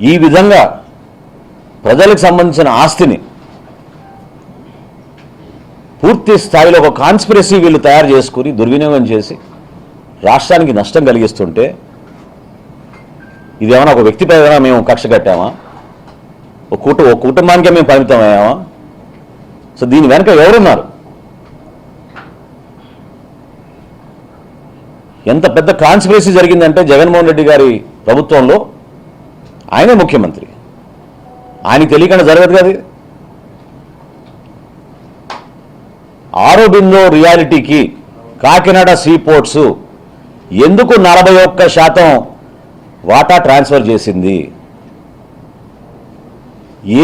ఈ విధంగా ప్రజలకు సంబంధించిన ఆస్తిని పూర్తి స్థాయిలో ఒక కాన్స్పిరసీ వీళ్ళు తయారు చేసుకుని దుర్వినియోగం చేసి రాష్ట్రానికి నష్టం కలిగిస్తుంటే ఇదేమన్నా ఒక వ్యక్తిపై మేము కక్ష కట్టామా? ఒక కుటుంబానికే మేము పరిమితమయ్యామా? సో దీని వెనుక ఎవరున్నారు? ఎంత పెద్ద కాన్స్పిరసీ జరిగిందంటే జగన్మోహన్ రెడ్డి గారి ప్రభుత్వంలో ఆయనే ముఖ్యమంత్రి, ఆయనకి తెలియకుండా జరగదు కదా. ఆరోబిందో రియాలిటీకి కాకినాడ సీ పోర్ట్స్ ఎందుకు 41% వాటా ట్రాన్స్ఫర్ చేసింది?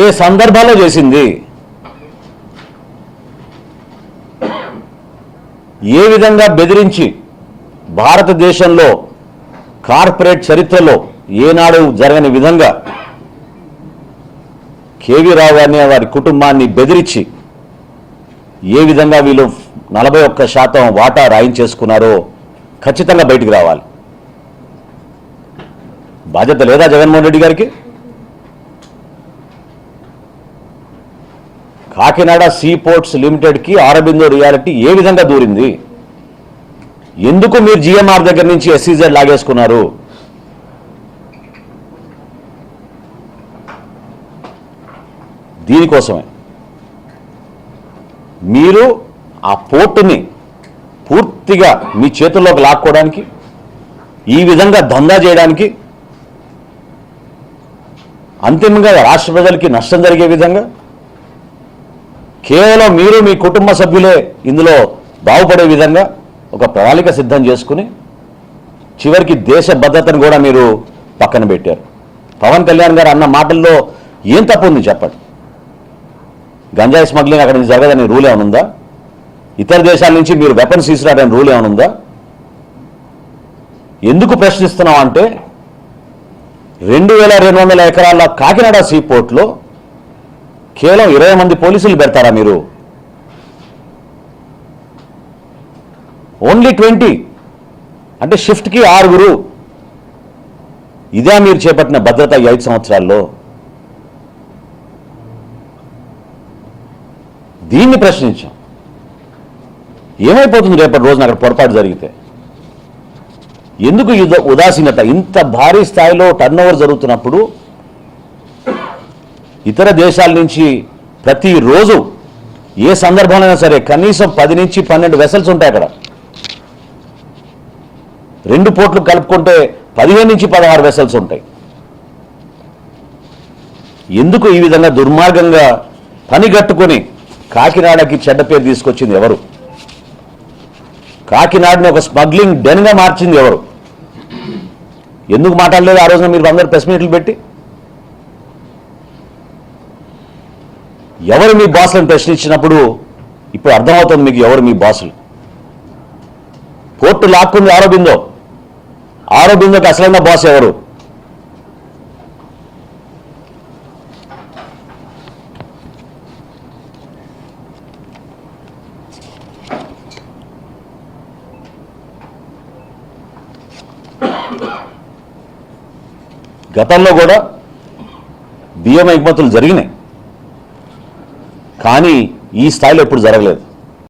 ఏ సందర్భంలో చేసింది? ఏ విధంగా బెదిరించి భారతదేశంలో కార్పొరేట్ చరిత్రలో ఏనాడు జరగని విధంగా కేవీ రావు గారిని వారి కుటుంబాన్ని బెదిరించి ఏ విధంగా వీళ్ళు 41% వాటా రాయించేసుకున్నారో ఖచ్చితంగా బయటికి రావాలి. బాధ్యత లేదా జగన్మోహన్ రెడ్డి గారికి? కాకినాడ సీ పోర్ట్స్ లిమిటెడ్కి ఆరోబిందో రియాలిటీ ఏ విధంగా దూరింది? ఎందుకు మీరు జిఎంఆర్ దగ్గర నుంచి ఎస్సీజెడ్ లాగేసుకున్నారు? దీనికోసమే మీరు ఆ పోర్టుని పూర్తిగా మీ చేతుల్లోకి లాక్కోవడానికి, ఈ విధంగా దందా చేయడానికి, అంతిమంగా రాష్ట్ర ప్రజలకి నష్టం జరిగే విధంగా కేవలం మీరు మీ కుటుంబ సభ్యులే ఇందులో బాగుపడే విధంగా ఒక ప్రణాళిక సిద్ధం చేసుకుని చివరికి దేశ భద్రతను కూడా మీరు పక్కన పెట్టారు. పవన్ కళ్యాణ్ గారు అన్న మాటల్లో ఏం తప్పు ఉంది చెప్పండి? గంజాయి స్మగ్లింగ్ అక్కడి నుంచి జరగదని రూల్ ఏమైనా ఉందా? ఇతర దేశాల నుంచి మీరు వెపన్స్ తీసుకురారని రూల్ ఏమైనా ఉందా? ఎందుకు ప్రశ్నిస్తున్నాం అంటే 2200 ఎకరాల కాకినాడ సీ పోర్ట్లో కేవలం 20 మంది పోలీసులు పెడతారా మీరు? ఓన్లీ 20 అంటే షిఫ్ట్కి 6. ఇదే మీరు చేపట్టిన భద్రత ఈ 5 సంవత్సరాల్లో? దీన్ని ప్రశ్నించాం. ఏమైపోతుంది రేపటి రోజున అక్కడ పొరపాటు జరిగితే? ఎందుకు ఉదాసీనత? ఇంత భారీ స్థాయిలో టర్నోవర్ జరుగుతున్నప్పుడు ఇతర దేశాల నుంచి ప్రతిరోజు ఏ సందర్భంలో సరే కనీసం 10 నుంచి 12 వెసల్స్ ఉంటాయి అక్కడ. 2 పోర్ట్లు కలుపుకుంటే 15 నుంచి 16 వెసల్స్ ఉంటాయి. ఎందుకు ఈ విధంగా దుర్మార్గంగా పనిగట్టుకొని కాకినాడకి చెడ్డ పేరు తీసుకొచ్చింది ఎవరు? కాకినాడని ఒక స్మగ్లింగ్ డెన్గా మార్చింది ఎవరు? ఎందుకు మాట్లాడలేదు ఆ రోజున మీరు అందరూ ప్రెస్ మీట్లు పెట్టి? ఎవరు మీ బాసులను ప్రశ్నించినప్పుడు ఇప్పుడు అర్థమవుతుంది మీకు ఎవరు మీ బాసులు. పోర్టు లాక్కుంది ఆరోబిందో. ఆరోబిందోకి అసలైన బాస్ ఎవరు? గతంలో కూడా బియ్యం ఎగుమతులు జరిగినాయి, కానీ ఈ స్థాయిలో ఎప్పుడు జరగలేదు.